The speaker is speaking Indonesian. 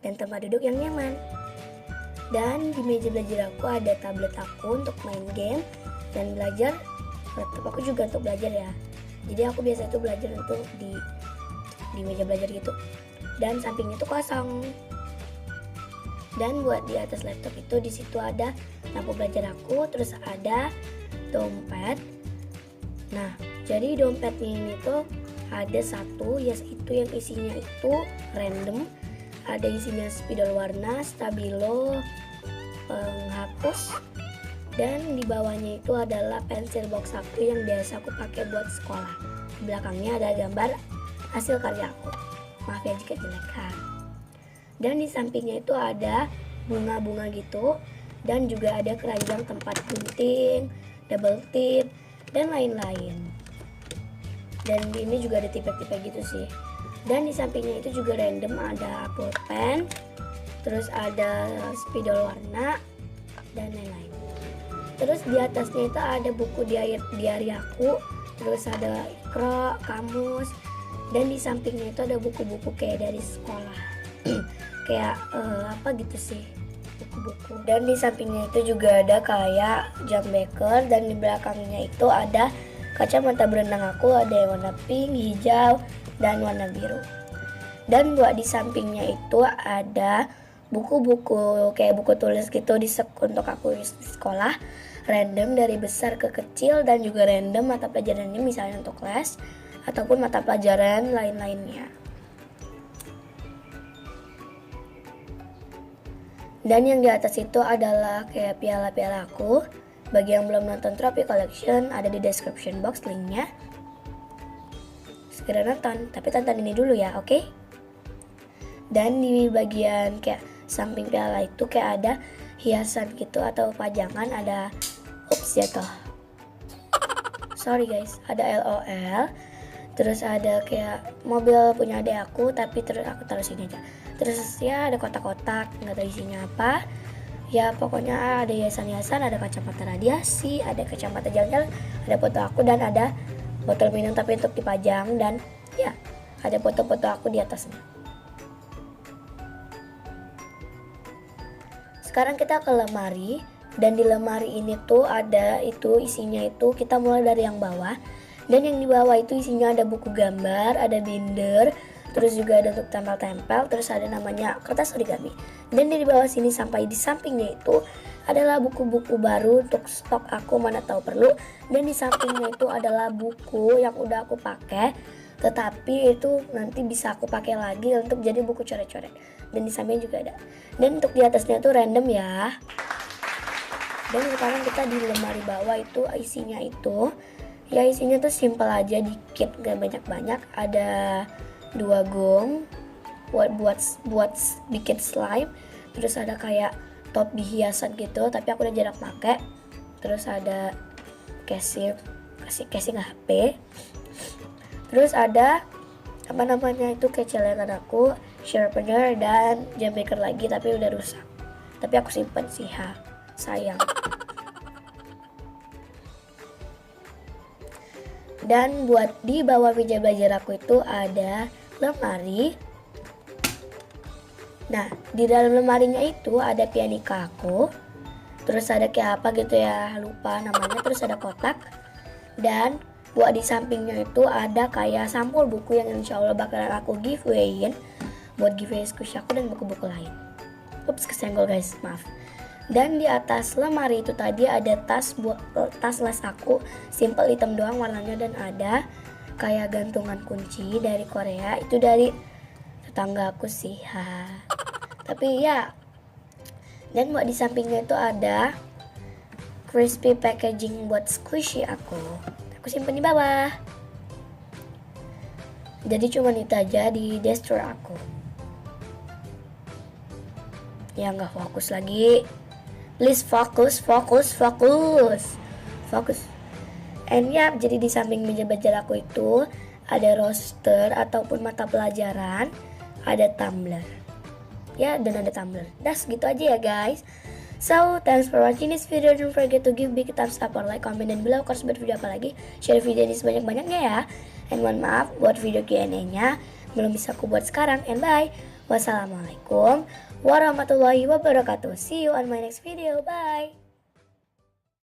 dan tempat duduk yang nyaman. Dan di meja belajar aku ada tablet aku untuk main game dan belajar. Laptop aku juga untuk belajar ya. Jadi aku biasa itu belajar untuk di meja belajar gitu. Dan sampingnya itu kosong. Dan buat di atas laptop itu di situ ada lampu belajar aku, terus ada dompet. Nah, jadi dompetnya ini tuh ada satu, itu yang isinya itu random. Ada isinya spidol warna, stabilo, penghapus, dan di bawahnya itu adalah pensil box aku yang biasa aku pakai buat sekolah. Di belakangnya ada gambar hasil karya aku. Maaf ya jika jelek. Dan di sampingnya itu ada bunga-bunga gitu, dan juga ada keranjang tempat gunting, double tip, dan lain-lain. Dan ini juga ada tipe-tipe gitu sih. Dan di sampingnya itu juga random ada pulpen, terus ada spidol warna, dan lain-lain. Terus di atasnya itu ada buku diary aku, terus ada ikro, kamus, dan di sampingnya itu ada buku-buku kayak dari sekolah. Kayak apa gitu sih, buku-buku. Dan di sampingnya itu juga ada kayak jam beker, dan di belakangnya itu ada kacamata berenang aku, ada yang warna pink, hijau, dan warna biru. Dan buat di sampingnya itu ada buku-buku kayak buku tulis gitu untuk aku di sekolah, random dari besar ke kecil, dan juga random mata pelajarannya misalnya untuk les ataupun mata pelajaran lain-lainnya. Dan yang di atas itu adalah kayak piala-piala aku. Bagi yang belum nonton Trophy Collection, ada di description box linknya. Segera nonton, tapi tonton ini dulu ya, oke? Dan di bagian kayak samping piala itu kayak ada hiasan gitu atau pajangan, ada jatuh. Sorry guys, ada LOL. Terus ada kayak mobil punya adik aku, tapi terus aku taruh sini aja. Terus ya ada kotak-kotak, nggak tahu isinya apa. Ya pokoknya ada hiasan-hiasan, ada kacamata radiasi, ada kacamata jalan-jalan, ada foto aku, dan ada botol minum tapi untuk dipajang, dan ya ada foto-foto aku di atasnya. Sekarang kita ke lemari, dan di lemari ini tuh ada itu isinya itu kita mulai dari yang bawah. Dan yang di bawah itu isinya ada buku gambar, ada binder, terus juga ada untuk tempel-tempel, terus ada namanya kertas origami. Dan di bawah sini sampai di sampingnya itu adalah buku-buku baru untuk stok aku mana tahu perlu. Dan di sampingnya itu adalah buku yang udah aku pakai, tetapi itu nanti bisa aku pakai lagi untuk jadi buku coret-coret. Dan di sampingnya juga ada. Dan untuk di atasnya itu random ya. Dan sekarang kita di lemari bawah itu isinya itu, ya isinya tuh simple aja, dikit, gak banyak-banyak. Ada 2 gong buat bikin slime, terus ada kayak top hiasan gitu, tapi aku udah jarang pakai. Terus ada casing HP, terus ada apa namanya itu kayak celengan aku, sharpener, dan jam beker lagi tapi udah rusak, tapi aku simpen sih sayang. Dan buat di bawah meja belajar aku itu ada lemari. Nah, di dalam lemarinya itu ada pianika aku. Terus ada kayak apa gitu ya, lupa namanya. Terus ada kotak. Dan buat di sampingnya itu ada kayak sampul buku yang insya Allah bakalan aku giveawayin buat giveaway squishy aku dan buku-buku lain. Ups, kesenggol guys, maaf. Dan di atas lemari itu tadi ada tas les aku, simple hitam doang warnanya, dan ada kayak gantungan kunci dari Korea, itu dari tetangga aku sih, tapi ya. Dan buat di sampingnya itu ada crispy packaging buat squishy aku simpen di bawah. Jadi cuma itu aja di desktop aku. Ya nggak fokus lagi. Please fokus. And ya, jadi di samping meja belajar aku itu ada roster ataupun mata pelajaran, ada tumbler. Ya, dan ada tumbler. Das gitu aja ya guys. So, thanks for watching this video. Don't forget to give big thumbs up or like, comment, dan below harus buat video apa lagi. Share video ini sebanyak-banyaknya ya. And mohon maaf buat video Q&A-nya belum bisa aku buat sekarang. And bye. Wassalamualaikum warahmatullahi wabarakatuh. See you on my next video. Bye.